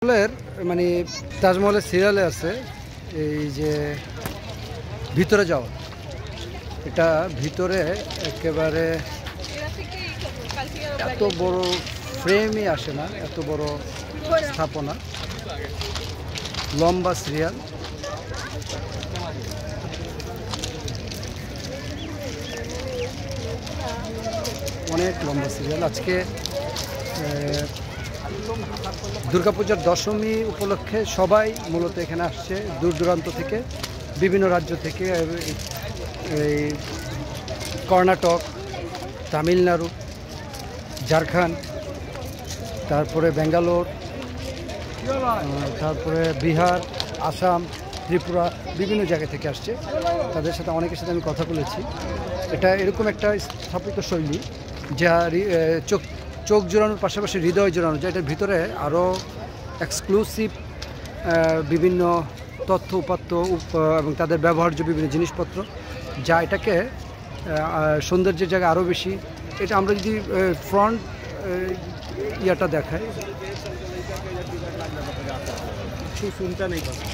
মানে তাজমহলের সিরিয়ালে আছে এই যে ভিতরে যাওয়া, এটা ভিতরে একেবারে এত বড় ফ্রেমই আসে না, এত বড় স্থাপনা, লম্বা সিরিয়াল। অনেক লম্বা সিরিয়াল। আজকে দুর্গাপূজার দশমী উপলক্ষে সবাই মূলত এখানে আসছে দূর দূরান্ত থেকে, বিভিন্ন রাজ্য থেকে, এই কর্ণাটক, তামিলনাড়ু, ঝাড়খণ্ড, তারপরে ব্যাঙ্গালোর, তারপরে বিহার, আসাম, ত্রিপুরা, বিভিন্ন জায়গা থেকে আসছে। তাদের সাথে অনেকের সাথে আমি কথা বলেছি। এটা এরকম একটা স্থাপিত শৈলী যা চোখ জোড়ানোর পাশাপাশি হৃদয় জোড়ানো, যা এটার ভিতরে আরও এক্সক্লুসিভ বিভিন্ন তথ্য উপাত্ত এবং তাদের ব্যবহার্য বিভিন্ন জিনিসপত্র, যা এটাকে সৌন্দর্যের জায়গায় আরও বেশি। এটা আমরা যদি ফ্রন্ট ইয়াটা দেখাই, শুনতে নেই কথা।